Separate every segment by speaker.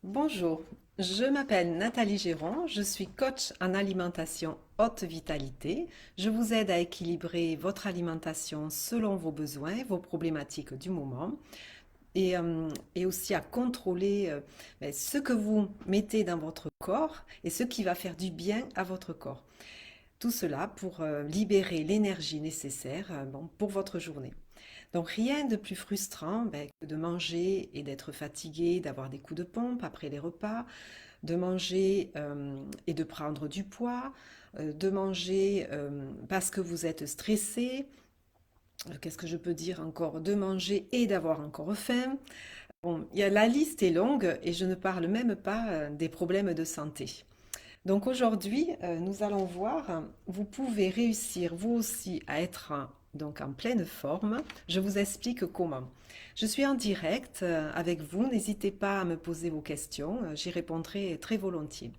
Speaker 1: Bonjour, je m'appelle Nathalie Géron, je suis coach en alimentation haute vitalité. Je vous aide à équilibrer votre alimentation selon vos besoins, vos problématiques du moment et aussi à contrôler ce que vous mettez dans votre corps et ce qui va faire du bien à votre corps. Tout cela pour libérer l'énergie nécessaire pour votre journée. Donc rien de plus frustrant que de manger et d'être fatigué, d'avoir des coups de pompe après les repas, de manger et de prendre du poids, de manger parce que vous êtes stressé. Qu'est-ce que je peux dire encore? De manger et d'avoir encore faim. Bon, la liste est longue et je ne parle même pas des problèmes de santé. Donc aujourd'hui, nous allons voir, vous pouvez réussir vous aussi à être donc en pleine forme. Je vous explique comment. Je suis en direct avec vous, n'hésitez pas à me poser vos questions, j'y répondrai très volontiers.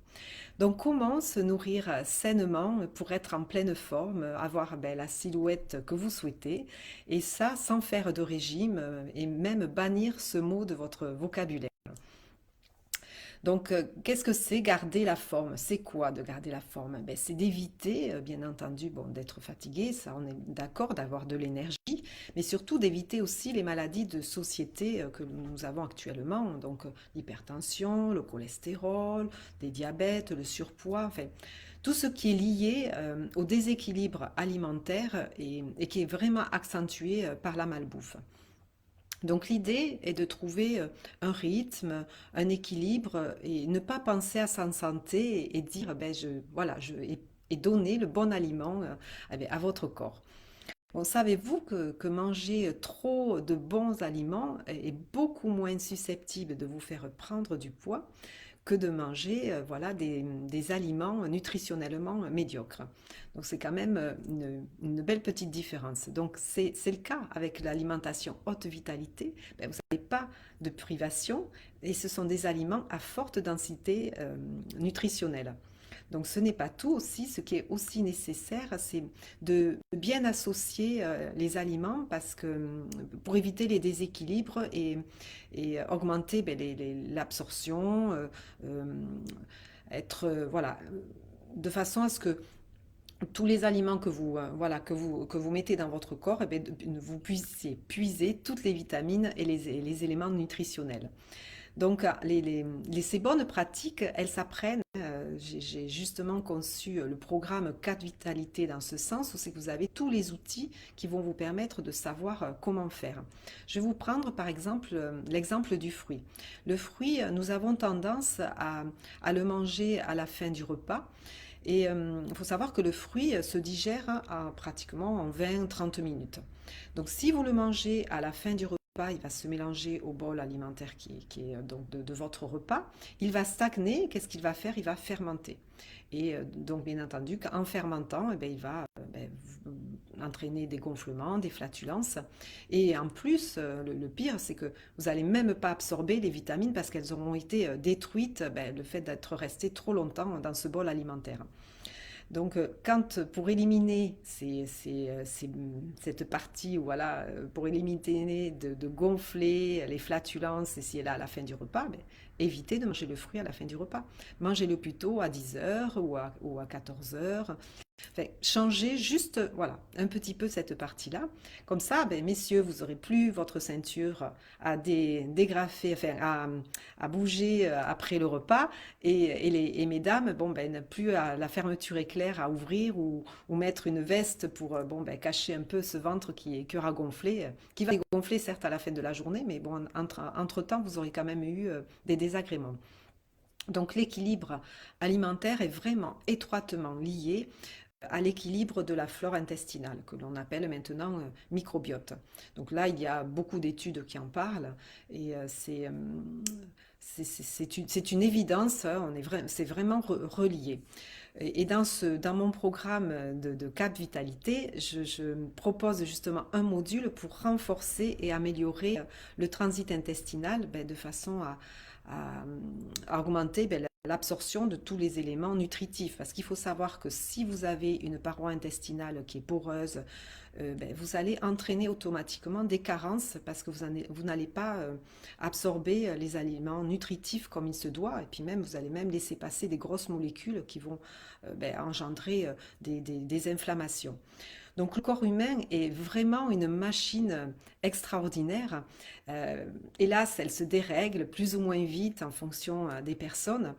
Speaker 1: Donc comment se nourrir sainement pour être en pleine forme, avoir la silhouette que vous souhaitez, et ça sans faire de régime et même bannir ce mot de votre vocabulaire. Donc, qu'est-ce que c'est garder la forme? C'est quoi de garder la forme? Ben, c'est d'éviter, bien entendu, bon, d'être fatigué, ça on est d'accord, d'avoir de l'énergie, mais surtout d'éviter aussi les maladies de société que nous avons actuellement, donc l'hypertension, le cholestérol, des diabètes, le surpoids, enfin, tout ce qui est lié au déséquilibre alimentaire et qui est vraiment accentué par la malbouffe. Donc l'idée est de trouver un rythme, un équilibre et ne pas penser à sa santé et dire voilà, et donner le bon aliment à votre corps. Bon, savez-vous que manger trop de bons aliments est beaucoup moins susceptible de vous faire prendre du poids que de manger voilà, des aliments nutritionnellement médiocres. Donc c'est quand même une belle petite différence. Donc c'est le cas avec l'alimentation haute vitalité. Ben, vous n'avez pas de privation et ce sont des aliments à forte densité nutritionnelle. Donc ce n'est pas tout aussi, ce qui est aussi nécessaire, c'est de bien associer les aliments parce que pour éviter les déséquilibres et augmenter l'absorption, euh, être voilà, de façon à ce que tous les aliments que vous, voilà, que vous mettez dans votre corps, vous puissiez puiser toutes les vitamines et les éléments nutritionnels. Donc, ces bonnes pratiques, elles s'apprennent. J'ai justement conçu le programme 4 Vitalité dans ce sens, où c'est que vous avez tous les outils qui vont vous permettre de savoir comment faire. Je vais vous prendre par exemple l'exemple du fruit. Le fruit, nous avons tendance à le manger à la fin du repas. Et il faut savoir que le fruit se digère pratiquement en 20-30 minutes. Donc si vous le mangez à la fin du repas, il va se mélanger au bol alimentaire qui est donc de votre repas. Il va stagner. Qu'est-ce qu'il va faire? Il va fermenter. Et donc, bien entendu, qu'en fermentant, il va entraîner des gonflements, des flatulences. Et en plus, le pire, c'est que vous n'allez même pas absorber les vitamines parce qu'elles auront été détruites, le fait d'être resté trop longtemps dans ce bol alimentaire. Donc, pour éliminer cette partie, voilà, pour éliminer de gonfler les flatulences ici et là à la fin du repas, évitez de manger le fruit à la fin du repas. Mangez-le plutôt à 10 heures ou à 14 heures. Enfin, changez juste, voilà, un petit peu cette partie-là. Comme ça, messieurs, vous n'aurez plus votre ceinture à dégrafer, enfin, à bouger après le repas. Et mesdames, plus à la fermeture éclair à ouvrir ou mettre une veste pour cacher un peu ce ventre qui aura gonflé, qui va gonfler certes à la fin de la journée, mais bon, entre-temps, vous aurez quand même eu des désagréments. Donc l'équilibre alimentaire est vraiment étroitement lié à l'équilibre de la flore intestinale, que l'on appelle maintenant microbiote. Donc là, il y a beaucoup d'études qui en parlent et c'est une évidence, hein, c'est vraiment relié. Et dans mon programme de Cap Vitalité, je propose justement un module pour renforcer et améliorer le transit intestinal de façon à augmenter l'absorption de tous les éléments nutritifs. Parce qu'il faut savoir que si vous avez une paroi intestinale qui est poreuse, vous allez entraîner automatiquement des carences parce que vous n'allez pas absorber les aliments nutritifs comme il se doit. Et puis même, vous allez même laisser passer des grosses molécules qui vont engendrer des inflammations. Donc le corps humain est vraiment une machine extraordinaire. Hélas, elle se dérègle plus ou moins vite en fonction des personnes.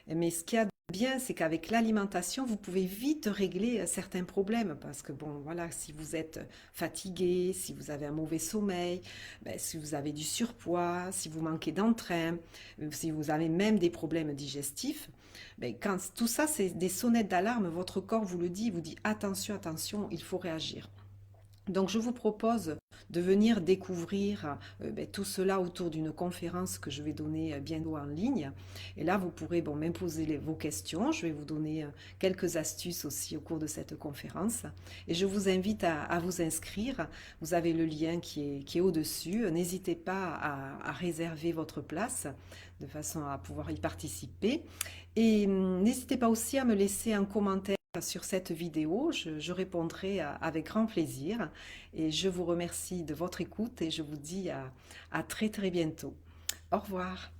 Speaker 1: Mais ce qu'il y a de bien, c'est qu'avec l'alimentation, vous pouvez vite régler certains problèmes. Parce que bon, voilà, si vous êtes fatigué, si vous avez un mauvais sommeil, si vous avez du surpoids, si vous manquez d'entrain, si vous avez même des problèmes digestifs, quand tout ça, c'est des sonnettes d'alarme, votre corps vous le dit, il vous dit attention, attention, il faut réagir. Donc je vous propose de venir découvrir tout cela autour d'une conférence que je vais donner bientôt en ligne. Et là, vous pourrez m'imposer vos questions. Je vais vous donner quelques astuces aussi au cours de cette conférence. Et je vous invite à vous inscrire. Vous avez le lien qui est au-dessus. N'hésitez pas à réserver votre place de façon à pouvoir y participer. Et n'hésitez pas aussi à me laisser un commentaire sur cette vidéo, je répondrai avec grand plaisir et je vous remercie de votre écoute et je vous dis à très très bientôt. Au revoir.